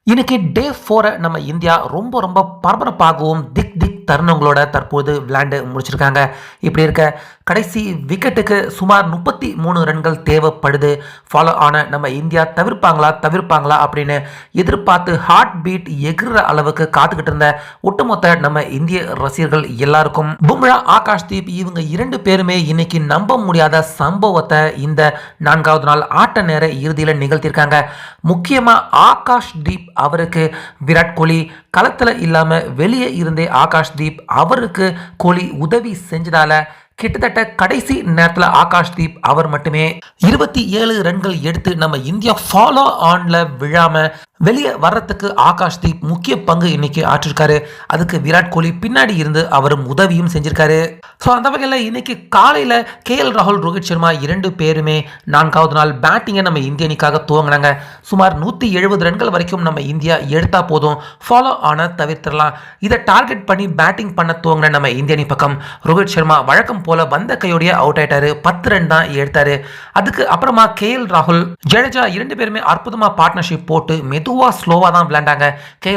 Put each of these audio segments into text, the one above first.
இன்னைக்கு டே 4 நம்ம இந்தியா ரொம்ப ரொம்ப பரபரப்பாகவும் திக் தருணங்களோட தற்போது விளையாண்டு முடிச்சிருக்காங்க. இப்படி இருக்க கடைசி விக்கெட்டுக்கு சுமார் 33 ரன்கள் தேவைப்படுது. ஃபாலோ ஆன நம்ம இந்தியா தவிர்ப்பாங்களா அப்படின்னு எதிர்பார்த்து ஹார்ட் பீட் எகிற அளவுக்கு காத்துக்கிட்டு இருந்த ஒட்டுமொத்த நம்ம இந்திய ரசிகர்கள் எல்லாருக்கும் பும்ரா, ஆகாஷ்தீப் இவங்க 2 பேருமே இன்னைக்கு நம்ப முடியாத சம்பவத்தை இந்த 4வது நாள் ஆட்ட நேர இறுதியில் நிகழ்த்தியிருக்காங்க. முக்கியமா ஆகாஷ்தீப் அவருக்கு விராட் கோலி களத்தில் இல்லாம வெளியே இருந்தே ஆகாஷ்தீப் அவருக்கு கோலி உதவி செஞ்சதால கிட்டத்தட்ட கடைசி நேரத்தில் ஆகாஷ்தீப் அவர் மட்டுமே 27 ரன்கள் எடுத்து நம்ம இந்தியா ஃபாலோ ஆன்ல விழாம வெளியே வர்றதுக்கு ஆகாஷ்தீப் முக்கிய பங்கு இன்னைக்கு ஆற்றிருக்காரு. அதுக்கு விராட் கோலி பின்னாடி இருந்து அவரும் உதவியும் செஞ்சிருக்காரு. ஸோ அந்த வகையில் இன்னைக்கு காலையில் ராகுல், ரோஹித் சர்மா 2 பேருமே 4வது நாள் பேட்டிங்கை நம்ம இந்திய அணிக்காக துவங்கினாங்க. சுமார் 170 ரன்கள் வரைக்கும் நம்ம இந்தியா எடுத்தா போதும், ஃபாலோ ஆன தவிர்த்திடலாம். இதை டார்கெட் பண்ணி பேட்டிங் பண்ண துவங்கின நம்ம இந்திய அணி பக்கம் ரோஹித் சர்மா வழக்கம் போல வந்த கையோடைய அவுட் ஆயிட்டாரு. 10 ரன் தான் எடுத்தாரு. அதுக்கு அப்புறமா ராகுல், ஜடேஜா 2 பேருமே அற்புதமா பார்ட்னர்ஷிப் போட்டு மெதுவா ஸ்லோவா தான் விளையாண்டாங்க.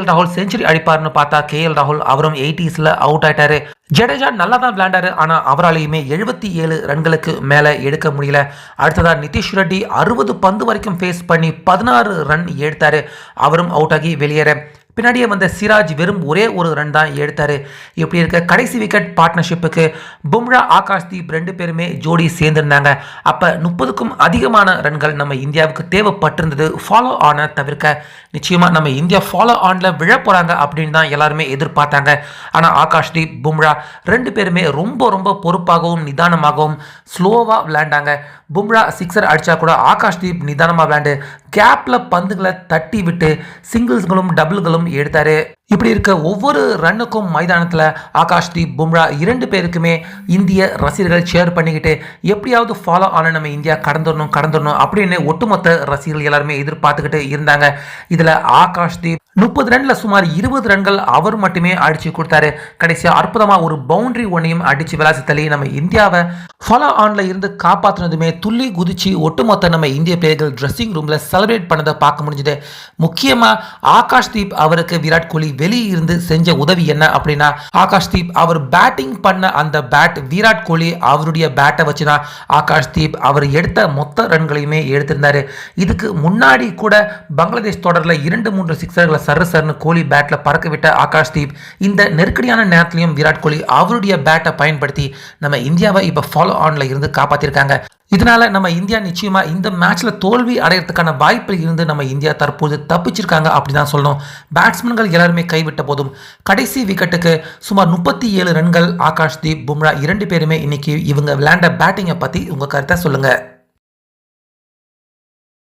ராகுல் செஞ்சுரி அடிப்பார்னு பார்த்தா ராகுல் அவரும் 80ஸ்ல அவுட் ஆயிட்டாரு. ஜடேஜா நல்லா தான் விளையாண்டாரு. ஆனா அவராலையுமே 77 ரன்களுக்கு மேல எடுக்க முடியல. அடுத்ததா நிதிஷ் ரெட்டி 60 பந்து வரைக்கும் ஃபேஸ் பண்ணி 16 ரன் எடுத்தாரு. அவரும் அவுட் ஆகி வெளியேற பின்னாடியே வந்த சிராஜ் வெறும் ஒரே ஒரு ரன் தான் எடுத்தாரு. இப்படி இருக்க கடைசி விக்கெட் பார்ட்னர்ஷிப்புக்கு பும்ரா, ஆகாஷ்தீப் 2 பேருமே ஜோடி சேர்ந்திருந்தாங்க. அப்ப 30க்கும் அதிகமான ரன்கள் நம்ம இந்தியாவுக்கு தேவைப்பட்டிருந்தது ஃபாலோ ஆன தவிர்க்க. நிச்சயமா நம்ம இந்தியா ஃபாலோ ஆன்ல விழ போறாங்க அப்படின்னு தான் எல்லாருமே எதிர்பார்த்தாங்க. ஆனா ஆகாஷ்தீப், பும்ரா 2 பேருமே ரொம்ப ரொம்ப பொறுப்பாகவும் நிதானமாகவும் ஸ்லோவா விளையாண்டாங்க. பும்ரா சிக்ஸர் அடிச்சா கூட ஆகாஷ்தீப் நிதானமா விளையாண்டு கேப்ல பந்துகளை தட்டி விட்டு சிங்கிள்ஸ்களும் டபுள்களும் எடுத்தாரு. இப்படி இருக்க ஒவ்வொரு ரன்னுக்கும் மைதானத்தில் ஆகாஷ்தீப், பும்ரா 2 பேருக்குமே இந்திய ரசிகர்கள் ஷேர் பண்ணிக்கிட்டு எப்படியாவது ஃபாலோ ஆன நம்ம இந்தியா கடந்துடணும் அப்படின்னு ஒட்டுமொத்த ரசிகர்கள் எல்லாருமே எதிர்பார்த்துக்கிட்டு இருந்தாங்க. இதில் ஆகாஷ்தீப் 30 ரன்ல சுமார் 20 ரன்கள் அவர் மட்டுமே அடிச்சு கொடுத்தாரு. கடைசியா அற்புதமா ஒரு பவுண்டரி ஒன்னையும் அடிச்சு விளாசி தள்ளி நம்ம இந்தியாவை ஃபாலோ ஆன்ல இருந்து காப்பாற்றினதுமே துள்ளி குதிச்சு ஒட்டுமொத்த நம்ம இந்திய பிளேயர்கள் ட்ரெஸ்ஸிங் ரூம்ல செலிப்ரேட் பண்ணதை பார்க்க முடிஞ்சது. முக்கியமா ஆகாஷ்தீப் அவருக்கு விராட் கோலி வெளியே இருந்து செஞ்ச உதவி என்ன அப்படின்னா, ஆகாஷ்தீப் அவர் பேட்டிங் பண்ண அந்த பேட் விராட் கோலி அவருடைய பேட்டை வச்சுதான் ஆகாஷ்தீப் அவர் எடுத்த மொத்த ரன்களையுமே எடுத்திருந்தாரு. இதுக்கு முன்னாடி கூட பங்களாதேஷ் தொடரில் 2-3 சிக்ஸர்களை சர்ன்னு கோலி பேட்ல பறக்க விட்ட ஆகாஷ்தீப் இந்த நெருக்கடியான நேரத்திலையும் விராட் கோலி அவருடைய பேட்டை பயன்படுத்தி நம்ம இந்தியாவை இப்ப ஃபாலோ ஆன்ல இருந்து காப்பாத்திருக்காங்க. இதனால நம்ம இந்தியா நிச்சயமா இந்த மேட்ச்ல தோல்வி அடையறதுக்கான வாய்ப்பில் இருந்து நம்ம இந்தியா தற்போது தப்பிச்சிருக்காங்க அப்படிதான் சொல்லணும். பேட்ஸ்மேன்கள் எல்லாருமே கைவிட்ட போதும் கடைசி விக்கெட்டுக்கு சுமார் 37 ரன்கள் ஆகாஷ்தீப், பும்ரா 2 பேருமே இன்னைக்கு இவங்க விளையாண்ட பேட்டிங்கை பத்தி உங்க கருத்தை சொல்லுங்க.